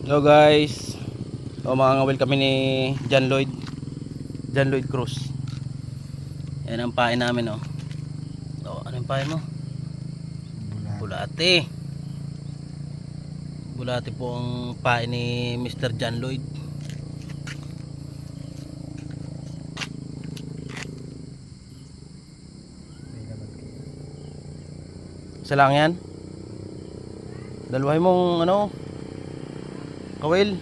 Hello guys. Mga ngawil kami ni John Lloyd Cruz. Yan ang pain namin oh. Ano yung pain mo? Bulati. Bulati po ang pain ni Mr. John Lloyd. Isa lang yan. Dalawahin mong ano, kawil.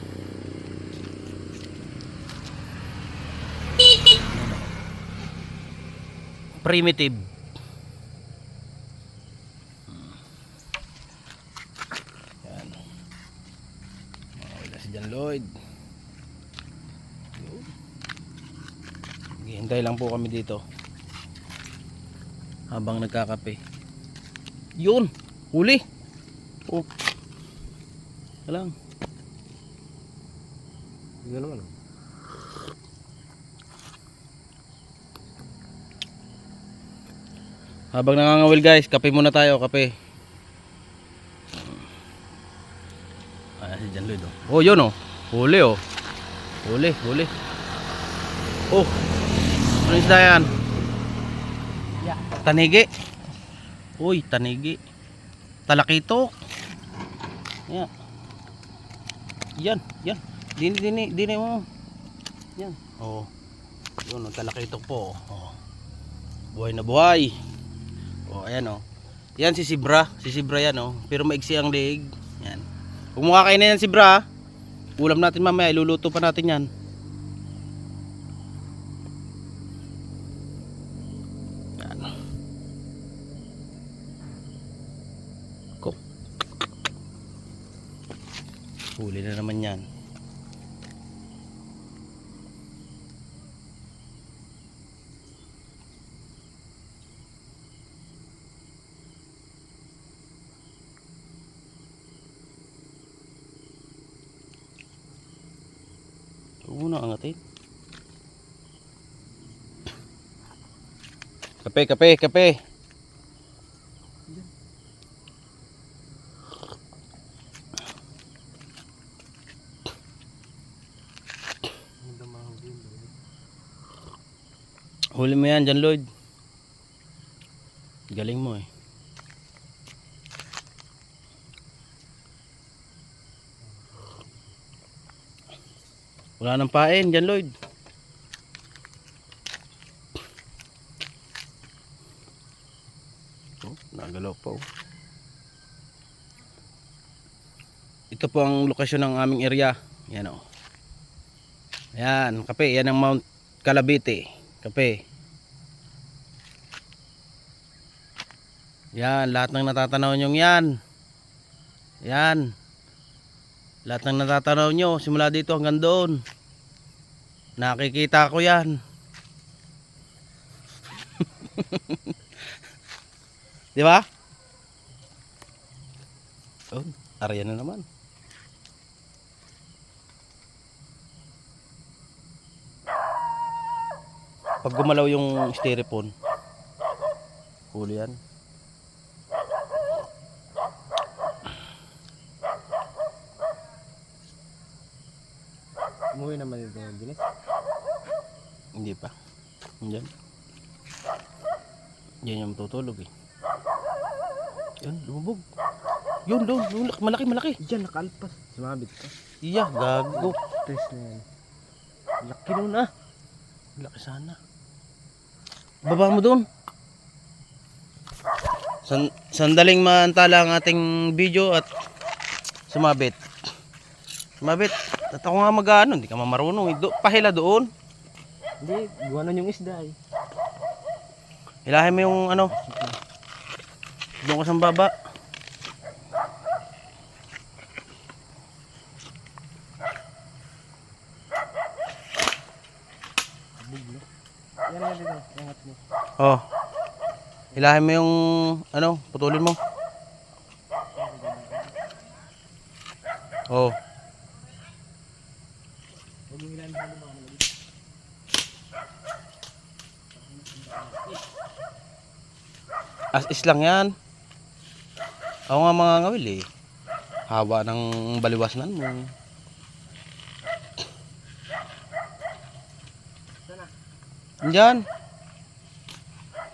Primitive. Yan. Wala si John Lloyd. Hintay lang po kami dito habang nagkakape. Yun, huli. Oh. Alang. Yan naman. Habang nangangawil guys, kape muna tayo, kape. Si John Lloyd oh. Oh, yun oh. Huli oh. Huli. Oh. Ano isda yan? Yeah. Tanigi. Uy, tanigi. Talakitok. Yeah. Yan. Dini mo. Yan. Oh. Yun, talakitok po. Oh. Buhay na buhay. Oh, ayan oh. Yan si Sibra yan oh. Pero maigsi ang leeg. Yan. Kung makakain na yan si Sibra, ulam natin mamaya, iluluto pa natin yan. Yan. Ko. Huli na naman yan. Una angatin. Kape. Huli mo yan, John Lloyd. Galing mo eh. Wala nang pain, John Lloyd. Oh, nagalaw pa oh. Ito po ang lokasyon ng aming area. Yan oh. Yan, kape. Yan ang Mount Calabite. Kape. Yan, lahat ng natatanaw nyo yan. Yan. Lahat ng natatanaw nyo, simula dito hanggang doon. Nakikita ko yan. Di ba? Oh, area na naman. Pag gumalaw yung styrofoam, huli yan. Umuwi naman ito, Ginis? Hindi pa. Diyan. Diyan yung tutulog eh. Yan, lumubog. Yun doon, malaki. Yan, nakalpas. Sumabit ka. Iya, gago. Tres na yan. Laki nun ah. Laki sana. Baba mo doon. Sandaling maantala ang ating video at sumabit. At ako nga mag-ano, hindi ka mamarunong. Pahila doon. Hindi, guwanan yung isda eh. Hilahin mo yung ano. Doon ka sa baba. Yan dito, angat mo. Oh. Hilahin mo yung ano, putulin mo. Oh. Huwag yung ilan halo mga malagay. As is lang yan. Ako nga mga ngawil eh. Haba ng baliwasnan mo. Diyan.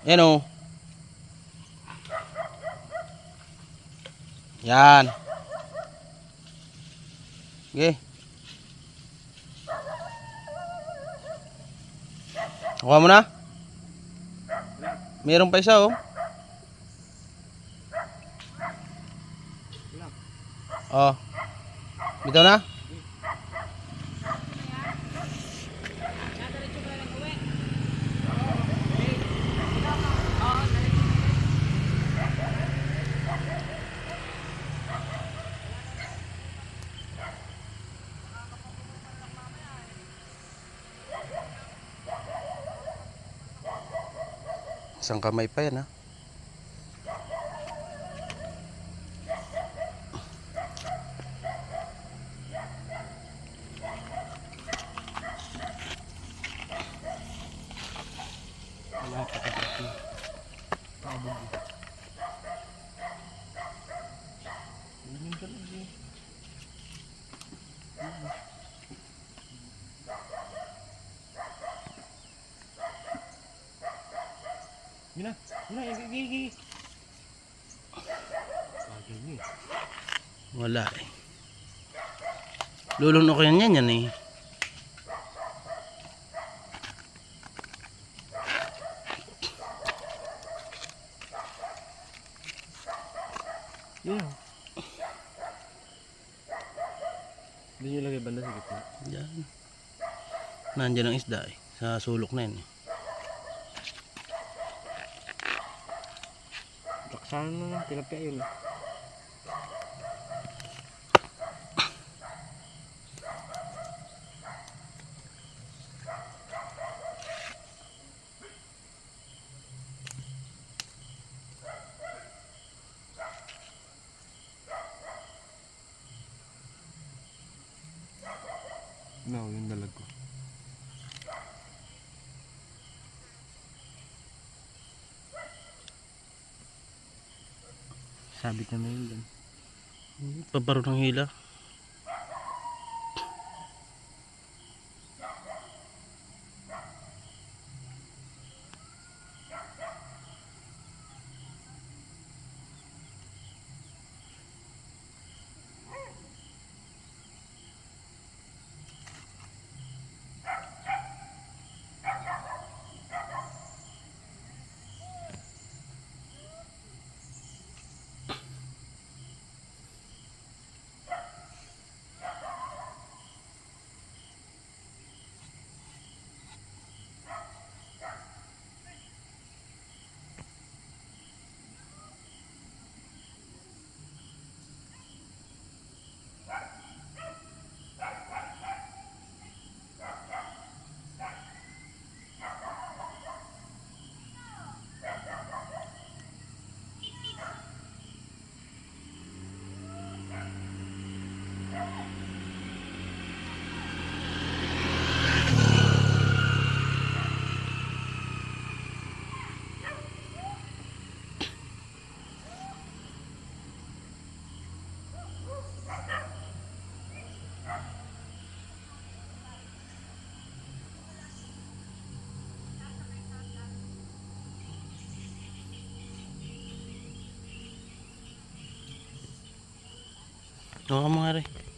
Yan o. Yan. Okay. Kuha mo na. Meron pa isa oh. Oh. Bitaw na. Isang kamay pa yan ha. Wala pa kasi. Pabog. Yun ka lang eh. Yun na. Gigi. Bagay niya. Wala eh. Lulunok yan yan eh. Yeah. Hindi nyo lagay banda sa gitna. Diyan. Nandiyan ang isda eh. Sa sulok na yan eh. Laksahan mo lang. Tilapia yun. No, yung dalag ko. Sabit na yun dun. Paparo ng hila. Doon ka mga rin.